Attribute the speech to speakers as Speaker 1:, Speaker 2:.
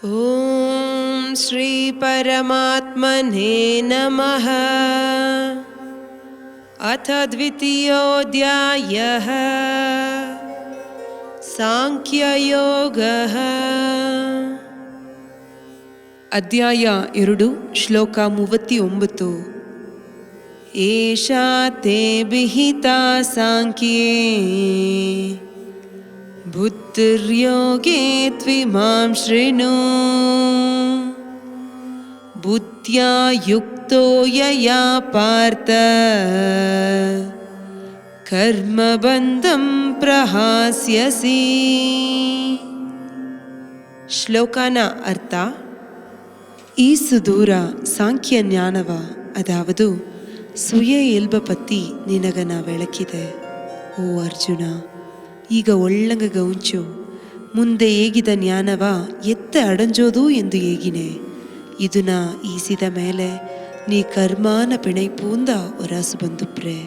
Speaker 1: ಓಂ ಶ್ರೀ ಪರಮಾತ್ಮನೇ ನಮಃ. ಅಥ ದ್ವಿತೀಯೋಧ್ಯಾಯಃ ಸಾಂಖ್ಯಯೋಗಃ. ಅಧ್ಯಾಯ 2 ಶ್ಲೋಕ 39. ಏಷಾ ತೇ ವಿಹಿತಾ ಸಾಂಖ್ಯೇ ಬುದ್ಧಿರ್ಯೋಗೇ ತ್ವಿಮಾಂ ಶೃಣು ಬುದ್ಧ್ಯಾ ಯುಕ್ತೋ ಯಯಾ ಪಾರ್ಥ ಕರ್ಮಬಂಧಂ ಪ್ರಹಾಸ್ಯಸಿ. ಶ್ಲೋಕನ ಅರ್ಥ: ಈ ಸುದೂರ ಸಾಂಖ್ಯ ಜ್ಞಾನವ, ಅದಾವುದು ಸುಯ ಇಲ್ಬ ಪತ್ತಿ ನಿನಗನ ಬೆಳಕಿದೆ. ಓ ಅರ್ಜುನ, ಈಗ ಒಳ್ಳಂಗ ಗೌಂಚು ಮುಂದೆ ಏಗಿದ ಜ್ಞಾನವ ಎತ್ತ ಅಡಂಜೋದು ಎಂದು ಏಗಿನೆ. ಇದನ್ನ ಈಸಿದ ಮೇಲೆ ನೀ ಕರ್ಮಾನ ಪಿಣೈಪೂಂದ ಹೊರಸು ಬಂದುಪ್ರೆ.